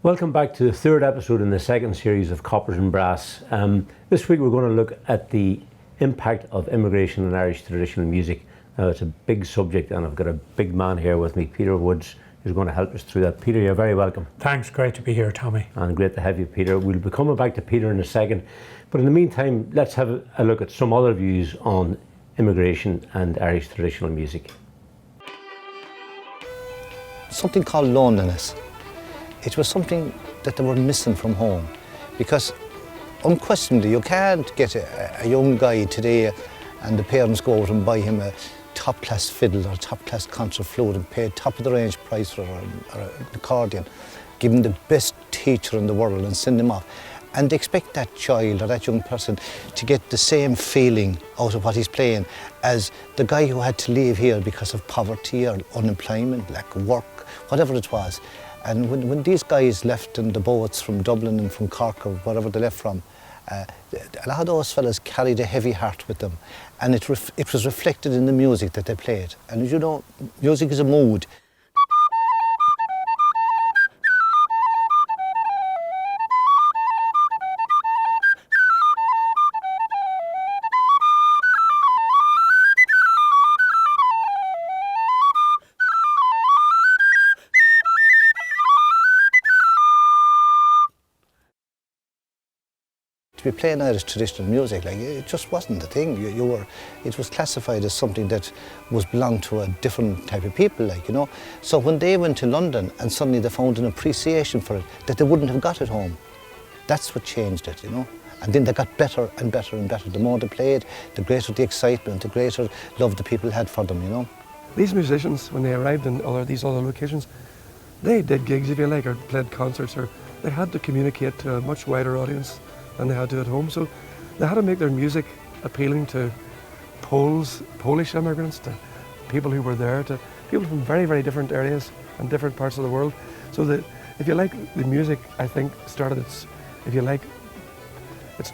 Welcome back to the third episode in the second series of Coppers and Brass. This week we're going to look at the impact of immigration in Irish traditional music. Now it's a big subject and I've got a big man here with me, Peter Woods, who's going to help us through that. Peter, you're very welcome. Thanks, great to be here, Tommy. And great to have you, Peter. We'll be coming back to Peter in a second, but in the meantime, let's have a look at some other views on immigration and Irish traditional music. Something called loneliness. It was something that they were missing from home, because unquestionably you can't get a young guy today and the parents go out and buy him a top-class fiddle or top-class concert flute and pay top-of-the-range price for it, or an accordion, give him the best teacher in the world and send him off. And expect that child or that young person to get the same feeling out of what he's playing as the guy who had to leave here because of poverty or unemployment, lack of work, whatever it was. And when these guys left in the boats from Dublin and from Cork or wherever they left from, a lot of those fellas carried a heavy heart with them. And it was reflected in the music that they played. And as you know, music is a mood. To be playing Irish traditional music, like, it just wasn't the thing. It was classified as something that belonged to a different type of people, like, you know. So when they went to London and suddenly they found an appreciation for it that they wouldn't have got at home, that's what changed it, you know. And then they got better and better and better. The more they played, the greater the excitement, the greater love the people had for them, you know. These musicians, when they arrived in these other locations, they did gigs, if you like, or played concerts, or they had to communicate to a much wider audience than they had to at home. So they had to make their music appealing to Polish immigrants, to people who were there, to people from very, very different areas and different parts of the world. So that, if you like, the music, I think, started its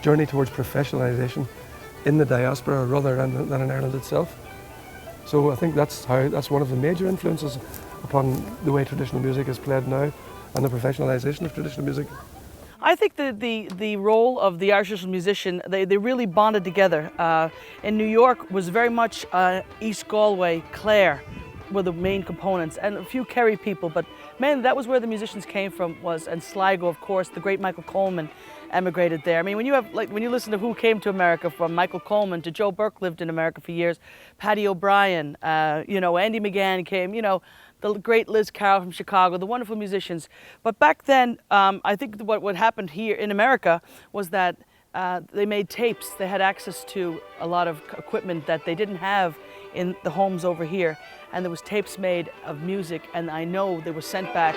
journey towards professionalisation in the diaspora rather than in Ireland itself. So I think that's one of the major influences upon the way traditional music is played now and the professionalisation of traditional music. I think the role of the Irish traditional musician, they really bonded together. In New York was very much East Galway, Clare were the main components, and a few Kerry people, but mainly that was where the musicians came from, and Sligo, of course. The great Michael Coleman emigrated there. I mean, when you listen to who came to America, from Michael Coleman to Joe Burke lived in America for years, Paddy O'Brien, Andy McGann came, the great Liz Carroll from Chicago, the wonderful musicians. But back then, I think what happened here in America was that they made tapes. They had access to a lot of equipment that they didn't have in the homes over here. And there was tapes made of music, and I know they were sent back.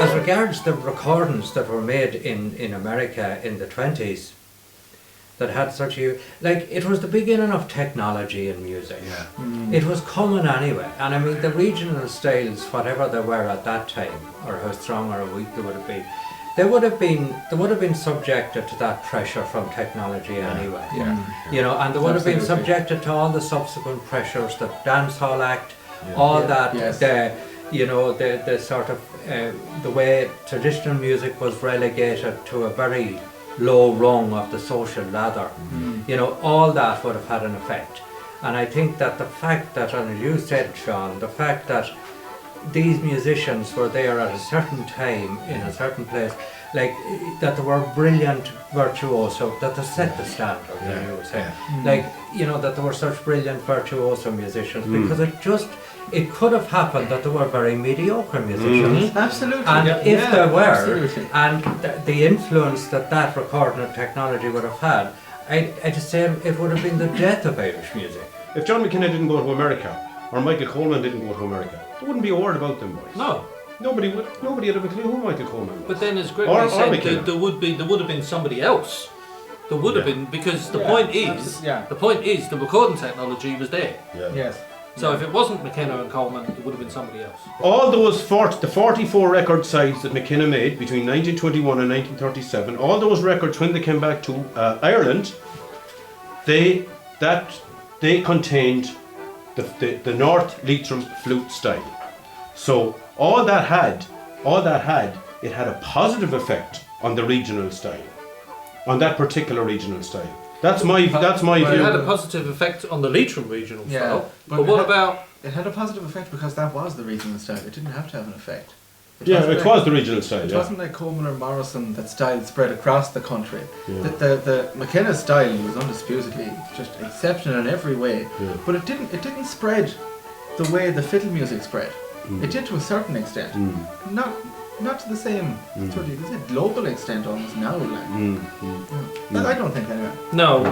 As regards the recordings that were made in America in the 20s, that had such a, it was the beginning of technology in music. Yeah. Mm. It was coming anyway, and I mean the regional styles, whatever they were at that time, or how strong or weak they would have been, they would have been subjected to that pressure from technology anyway. Yeah. And they would have been subjected to all the subsequent pressures, the dancehall act, all that. Yes. The sort of the way traditional music was relegated to a very low rung of the social ladder. All that would have had an effect. And I think that the fact that, and as you said, Sean, the fact that these musicians were there at a certain time in a certain place, that they were brilliant virtuoso, that they set the standard, you would say. That they were such brilliant virtuoso musicians, because it could have happened that they were very mediocre musicians. Absolutely. And if they were, absolutely. and the influence that recording and technology would have had, I just say it would have been the death of Irish music. If John McKenna didn't go to America, or Michael Coleman didn't go to America, there wouldn't be a word about them boys. No. Nobody would have a clue who Michael Coleman was. But then, as Gregory said, there would have been somebody else. There would have been, because the point is the recording technology was there. Yeah. Yes. So if it wasn't McKenna and Coleman, it would have been somebody else. All those 44 record sides that McKenna made between 1921 and 1937, all those records when they came back to Ireland, they contained the North Leitrim flute style. So all that had, it had a positive effect on the regional style, on that particular regional style. That's my view. It had a positive effect on the Leitrim regional style. But what about... It had a positive effect because that was the regional style. It didn't have to have an effect. It was the regional style. It wasn't like Coleman or Morrison that style spread across the country. Yeah. The McKenna style was undisputedly just exceptional in every way. Yeah. But it didn't spread the way the fiddle music spread. It did to a certain extent. Not to the same sort of global extent almost now. I don't think anyway. No,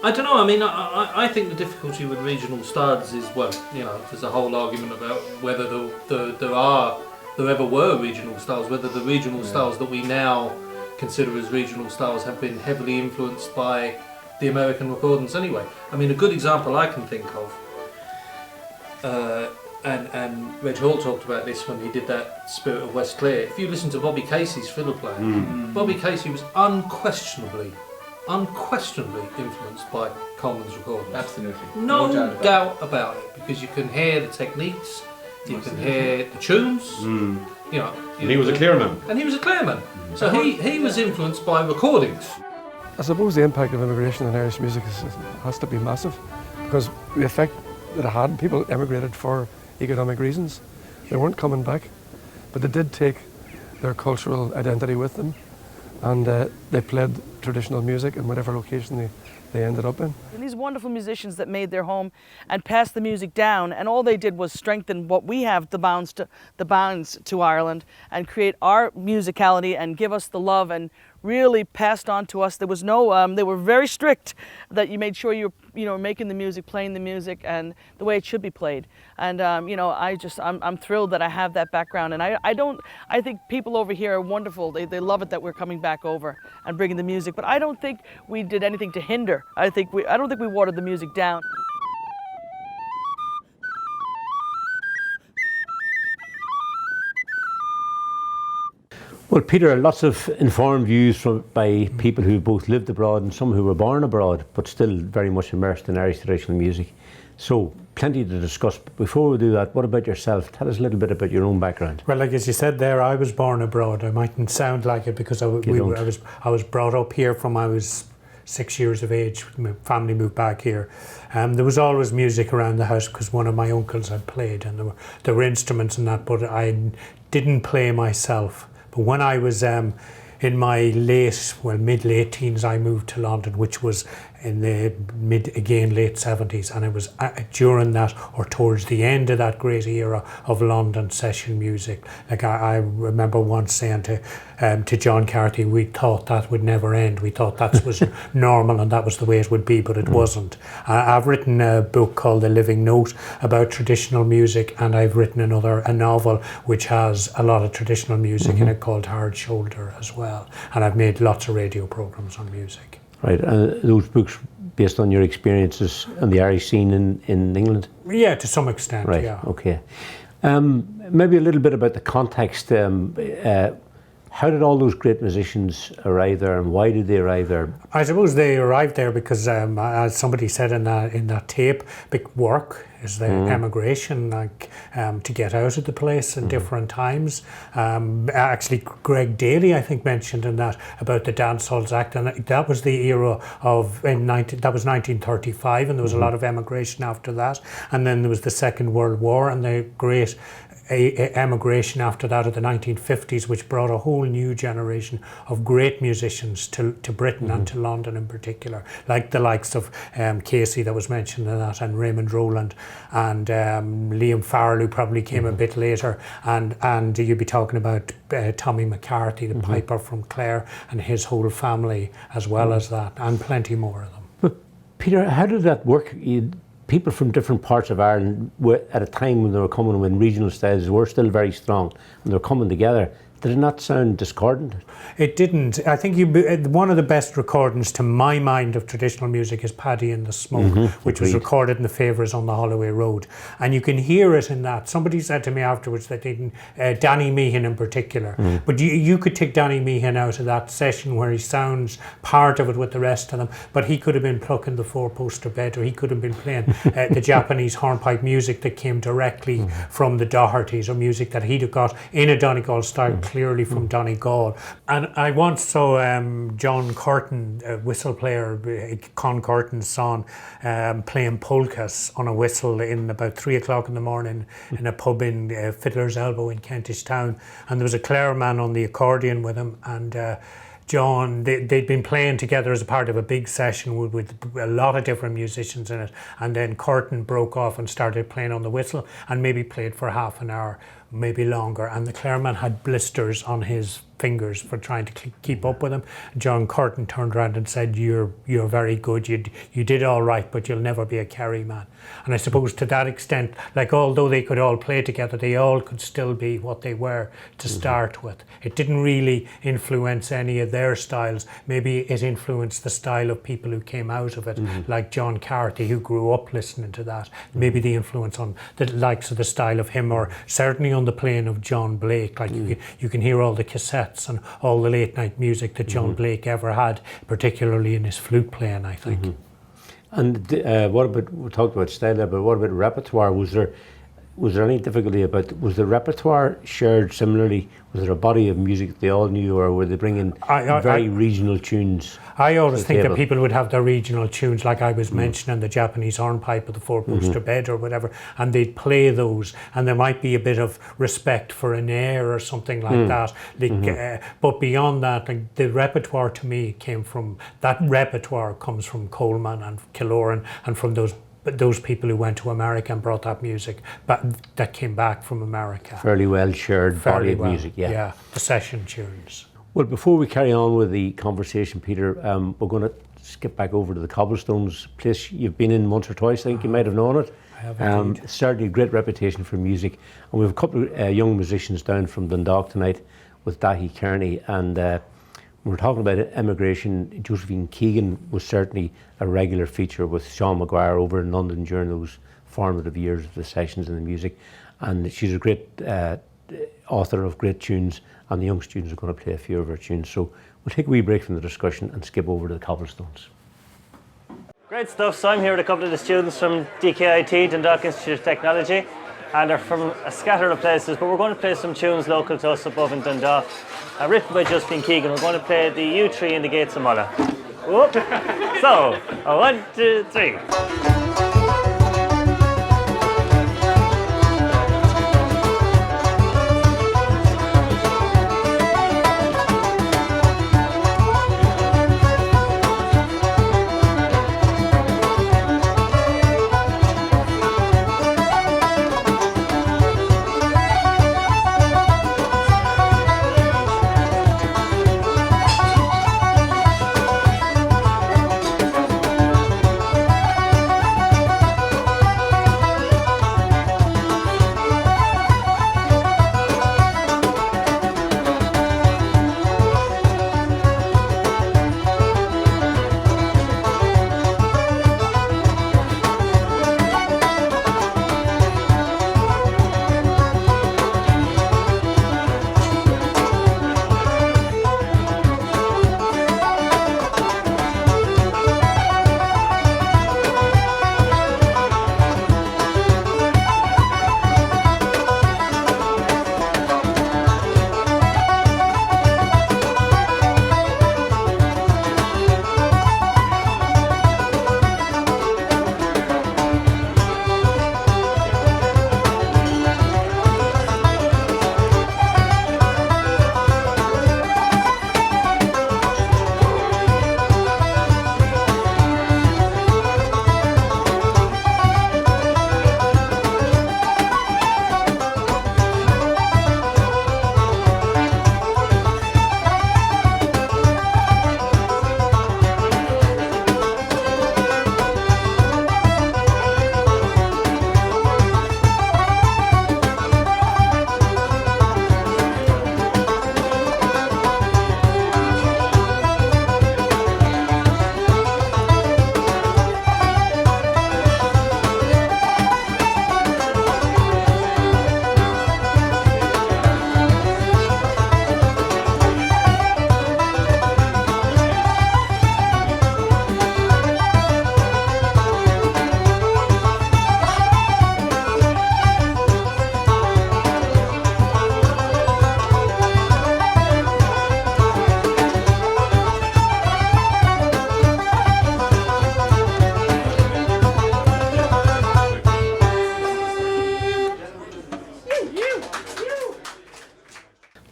I don't know. I mean, I think the difficulty with regional styles is, well, there's a whole argument about whether there ever were regional styles, whether the regional styles that we now consider as regional styles have been heavily influenced by the American recordings anyway. I mean, a good example I can think of, and Reg Hall talked about this when he did that Spirit of West Clare. If you listen to Bobby Casey's fiddle playing, Bobby Casey was unquestionably influenced by Coleman's recordings. Absolutely. No doubt about it, because you can hear the techniques, you can hear the tunes, And he was a Clareman. And he was a Clareman. So he was influenced by recordings. I suppose the impact of immigration in Irish music has to be massive, because the effect that it had, people emigrated for economic reasons. They weren't coming back, but they did take their cultural identity with them, and they played traditional music in whatever location they ended up in. And these wonderful musicians that made their home and passed the music down, and all they did was strengthen what we have, the bounds to Ireland, and create our musicality and give us the love, and really passed on to us. There was no, they were very strict that you made sure you were making the music, playing the music, and the way it should be played. And I'm thrilled that I have that background. And I think people over here are wonderful. They love it that we're coming back over and bringing the music. But I don't think we did anything to hinder. I don't think we watered the music down. Well, Peter, lots of informed views by people who both lived abroad and some who were born abroad, but still very much immersed in Irish traditional music. So, plenty to discuss. But before we do that, what about yourself? Tell us a little bit about your own background. Well, like as you said there, I was born abroad. I mightn't sound like it because I was brought up here from I was 6 years of age. My family moved back here. There was always music around the house because one of my uncles had played, and there were instruments and that, but I didn't play myself. But when I was in my mid-late teens, I moved to London, which was in the late 70s, and it was during that or towards the end of that great era of London session music. Like I remember once saying to John Carty, we thought that would never end. We thought that was normal and that was the way it would be, but it wasn't. I've written a book called The Living Note about traditional music, and I've written a novel which has a lot of traditional music in it called Hard Shoulder as well. And I've made lots of radio programs on music. Right, those books based on your experiences on the Irish scene in England? Yeah, to some extent, right, yeah. Okay. Maybe a little bit about the context. How did all those great musicians arrive there, and why did they arrive there? I suppose they arrived there because, as somebody said in that tape, big work is the emigration, to get out of the place in different times. Actually, Greg Daly, I think, mentioned in that about the Dance Halls Act, and that was the era of that was 1935, and there was a lot of emigration after that, and then there was the Second World War and the great emigration after that of the 1950s, which brought a whole new generation of great musicians to Britain and to London in particular, like the likes of Casey that was mentioned in that, and Raymond Rowland, and Liam Farrell, who probably came a bit later, and you'd be talking about Tommy McCarthy, the piper from Clare, and his whole family as well as that, and plenty more of them. But Peter, how did that work? People from different parts of Ireland were, at a time when they were coming, when regional styles were still very strong, and they were coming together. did it not sound discordant? It didn't. I think one of the best recordings to my mind of traditional music is Paddy and the Smoke, which was recorded in the Favours on the Holloway Road. And you can hear it in that. Somebody said to me afterwards that they didn't, Danny Meehan in particular, but you could take Danny Meehan out of that session where he sounds part of it with the rest of them, but he could have been plucking the four-poster bed, or he could have been playing the Japanese hornpipe music that came directly from the Dohertys, or music that he'd have got in a Donegal style, clearly from Donegal. And I once saw John Curtin, a whistle player, Con Curtin's son, playing polkas on a whistle in about 3 o'clock in the morning in a pub in Fiddler's Elbow in Kentish Town. And there was a Clare man on the accordion with him, and John, they'd been playing together as a part of a big session with a lot of different musicians in it, and then Curtin broke off and started playing on the whistle, and maybe played for half an hour, maybe longer, and the Clareman had blisters on his fingers for trying to keep up with him. John Curtin turned around and said, you're very good, you did all right, but you'll never be a Kerry man. And I suppose to that extent, like, although they could all play together, they all could still be what they were to start with. It didn't really influence any of their styles. Maybe it influenced the style of people who came out of it, like John Carthy, who grew up listening to that. Maybe the influence on the likes of the style of him, or certainly on the playing of John Blake. Like you can hear all the cassettes and all the late night music that John Blake ever had, particularly in his flute playing, I think. And what about, we talked about style there, but what about repertoire? Was there any difficulty about, was the repertoire shared similarly? Was there a body of music that they all knew, or were they bringing very regional tunes? I always think that people would have their regional tunes, like I was mentioning, the Japanese hornpipe or the four-poster bed or whatever, and they'd play those, and there might be a bit of respect for an air or something like that. But beyond that, like, the repertoire to me comes from Coleman and Killoran, and from those people who went to America and brought that music, but that came back from America. Fairly well shared body of music, yeah, the session tunes. Well, before we carry on with the conversation, Peter, we're going to skip back over to the Cobblestones, place you've been in once or twice. I think you might have known it. I have indeed. Certainly a great reputation for music, and we have a couple of young musicians down from Dundalk tonight with Daithi Kearney, and we're talking about emigration. Josephine Keegan was certainly a regular feature with Sean Maguire over in London during those formative years of the sessions and the music, and she's a great author of great tunes, and the young students are going to play a few of her tunes. So we'll take a wee break from the discussion and skip over to the Cobblestones. Great stuff. So I'm here with a couple of the students from DKIT, Dundalk Institute of Technology, and they're from a scatter of places, but we're going to play some tunes local to us above in Dundalk, written by Josephine Keegan. We're going to play the U3 in the Gates of Mullagh. Whoop. So, 1, 2, 3.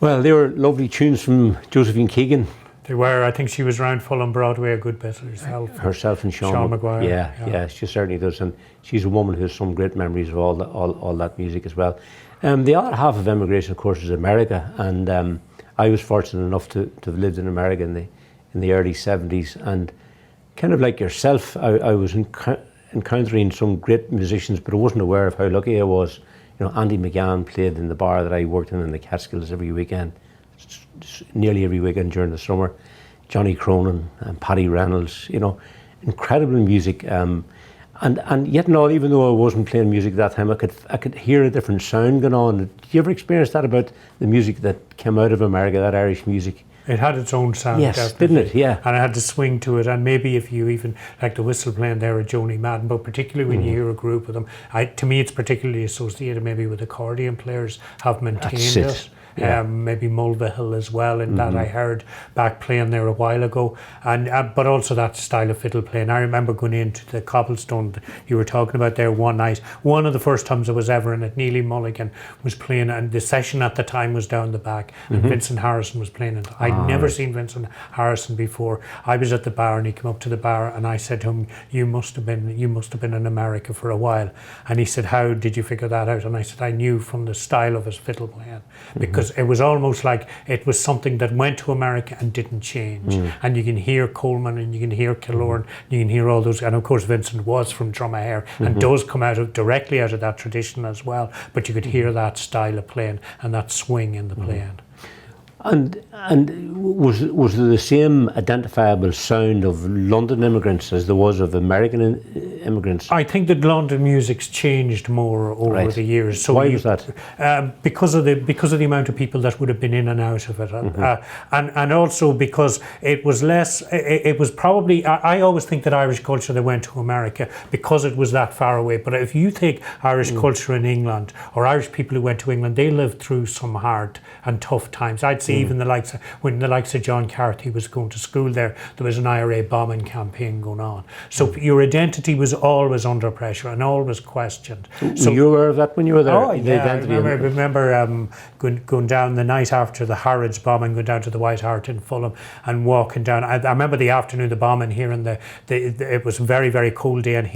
Well, they were lovely tunes from Josephine Keegan. They were. I think she was around Fulham Broadway a good bit herself and Sean Maguire. Yeah, she certainly does, and she's a woman who has some great memories of all that music as well. The other half of emigration, of course, is America, and I was fortunate enough to have lived in America in the early 70s, and kind of like yourself, I was encountering some great musicians, but I wasn't aware of how lucky I was. You know, Andy McGann played in the bar that I worked in the Catskills every weekend, nearly every weekend during the summer. Johnny Cronin and Paddy Reynolds, you know, incredible music. And yet, even though I wasn't playing music at that time, I could hear a different sound going on. Did you ever experience that about the music that came out of America, that Irish music? It had its own sound, yes, definitely. Didn't it? Yeah. And it had to swing to it. And maybe if you even, like the whistle playing there at Joni Madden, but particularly when you hear a group of them, to me it's particularly associated maybe with accordion players have maintained it. Yeah. Maybe Mulvihill as well, in that I heard back playing there a while ago, and but also that style of fiddle playing. I remember going into the Cobblestone you were talking about there one night. One of the first times I was ever in it, Neely Mulligan was playing, and the session at the time was down the back, and Vincent Harrison was playing it. I'd never seen Vincent Harrison before. I was at the bar, and he came up to the bar, and I said to him, "You must have been in America for a while." And he said, "How did you figure that out?" And I said, "I knew from the style of his fiddle playing, because it was almost like it was something that went to America and didn't change." And you can hear Coleman, and you can hear Killorn, you can hear all those, and of course Vincent was from Dromahair and does come directly out of that tradition as well, but you could hear that style of playing and that swing in the playing. And was there the same identifiable sound of London immigrants as there was of American immigrants? I think that London music's changed more over the years. So why was that? Because of the amount of people that would have been in and out of it, and also because it was less. It was probably. I always think that Irish culture that went to America because it was that far away. But if you take Irish culture in England, or Irish people who went to England, they lived through some hard and tough times. I'd say even when the likes of John Carthy was going to school there was an IRA bombing campaign going on. So your identity was always under pressure and always questioned. So were you aware of that when you were there? Oh yeah, I remember going down the night after the Harrods bombing, going down to the White Hart in Fulham and walking down. I remember the afternoon of the bombing, hearing it was a very, very cold day, and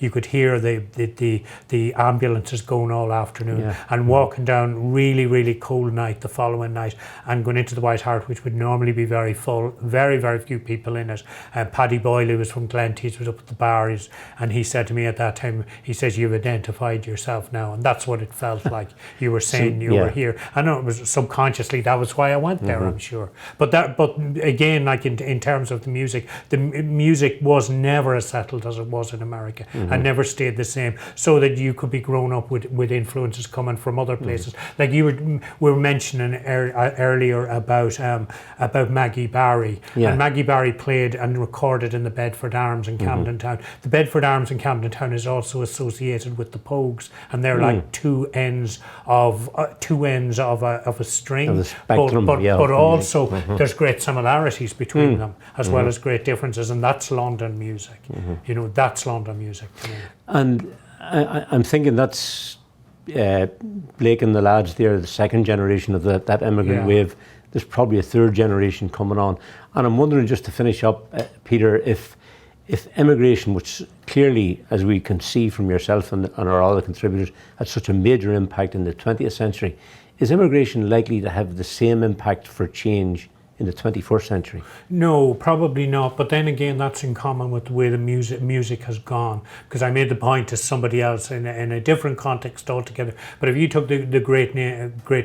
you could hear the ambulances going all afternoon, and walking down really, really cold night the following night, and going into the White Hart, which would normally be very full, very, very few people in it. Paddy Boyle, who was from Glentees, was up at the bar, and he said to me at that time, he says, "You've identified yourself now," and that's what it felt like. You were saying you were here. I know it was subconsciously, that was why I went there, I'm sure. But again, like in terms of the music was never as settled as it was in America, and never stayed the same, so that you could be grown up with influences coming from other places. Like we were mentioning earlier about Maggie Barry, and Maggie Barry played and recorded in the Bedford Arms in Camden Town. The Bedford Arms in Camden Town is also associated with the Pogues, and they're like two ends of a string, of the spectrum, but also there's great similarities between them as well as great differences, and that's London music. You know, that's London music to me. And I'm thinking that's Blake and the lads there, the second generation of that immigrant wave. There's probably a third generation coming on, and I'm wondering, just to finish up, Peter, if immigration, which clearly, as we can see from yourself and our other contributors, had such a major impact in the 20th century, is immigration likely to have the same impact for change in the 21st century? No, probably not. But then again, that's in common with the way the music has gone. Because I made the point to somebody else in a different context altogether. But if you took the great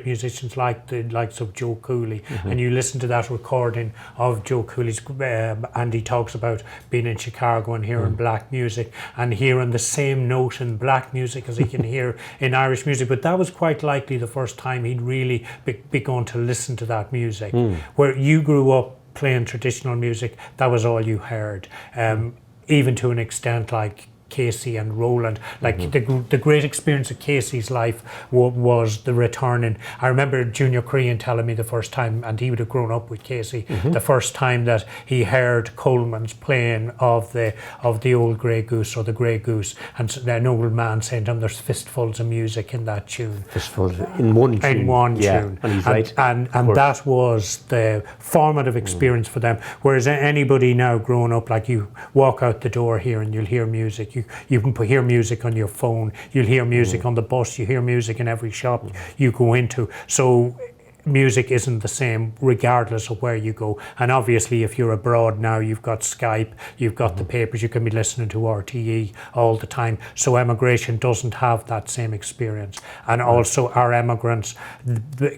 musicians like the likes of Joe Cooley, and you listen to that recording of Joe Cooley's, and he talks about being in Chicago and hearing black music and hearing the same note in black music as he can hear in Irish music. But that was quite likely the first time he'd really begun to listen to that music. Where you grew up playing traditional music, that was all you heard. Even to an extent like Casey and Roland. Like the great experience of Casey's life was the returning. I remember Junior Crean telling me the first time, and he would have grown up with Casey, the first time that he heard Coleman's playing of the old Grey Goose or the Grey Goose, and an old man saying to him, "There's fistfuls of music in that tune." Fistfuls in one tune. In one yeah, tune. and he's right. And that was the formative experience for them. Whereas anybody now growing up, like you walk out the door here and you'll hear music. You can hear music on your phone. You'll hear music on the bus. You hear music in every shop you go into. So music isn't the same regardless of where you go. And obviously if you're abroad now, you've got Skype, you've got the papers, you can be listening to RTE all the time. So emigration doesn't have that same experience. And also our emigrants,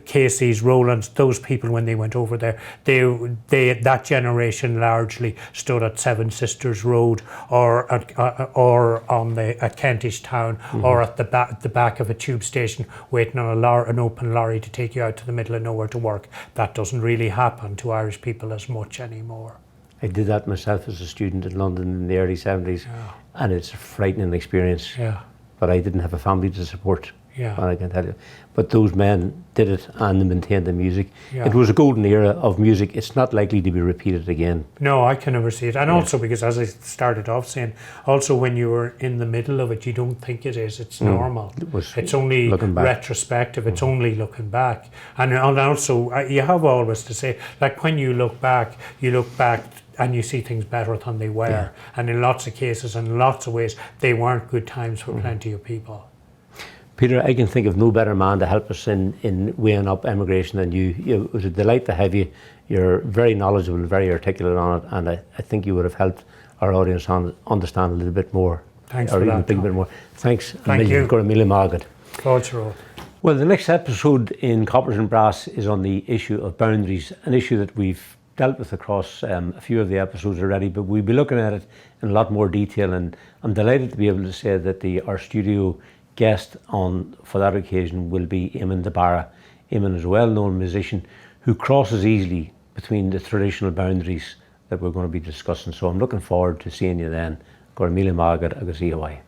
Casey's, Roland's, those people when they went over there, they that generation largely stood at Seven Sisters Road or at Kentish Town or at the back of a tube station waiting on an open lorry to take you out to the middle of nowhere to work. That doesn't really happen to Irish people as much anymore. I did that myself as a student in London in the early 70s, and it's a frightening experience. Yeah. But I didn't have a family to support. Yeah. And I can tell you. But those men did it and they maintained the music. Yeah. It was a golden era of music. It's not likely to be repeated again. No, I can never see it. And also because, as I started off saying, also when you're in the middle of it, you don't think it is. It's normal. It's only retrospective. It's only looking back. And also, you have always to say, like when you look back and you see things better than they were. Yeah. And in lots of cases, in lots of ways, they weren't good times for plenty of people. Peter, I can think of no better man to help us in weighing up emigration than you. It was a delight to have you. You're very knowledgeable, very articulate on it, and I think you would have helped our audience understand a little bit more. Thanks for that. A bit more. Thanks. Thank you. Mullagh. Cultural. Well, the next episode in Coppers and Brass is on the issue of boundaries, an issue that we've dealt with across a few of the episodes already, but we'll be looking at it in a lot more detail, and I'm delighted to be able to say that our studio guest for that occasion will be Eamon de Barra. Eamon is a well-known musician who crosses easily between the traditional boundaries that we're going to be discussing. So I'm looking forward to seeing you then. Mullagh agus Ihawaii.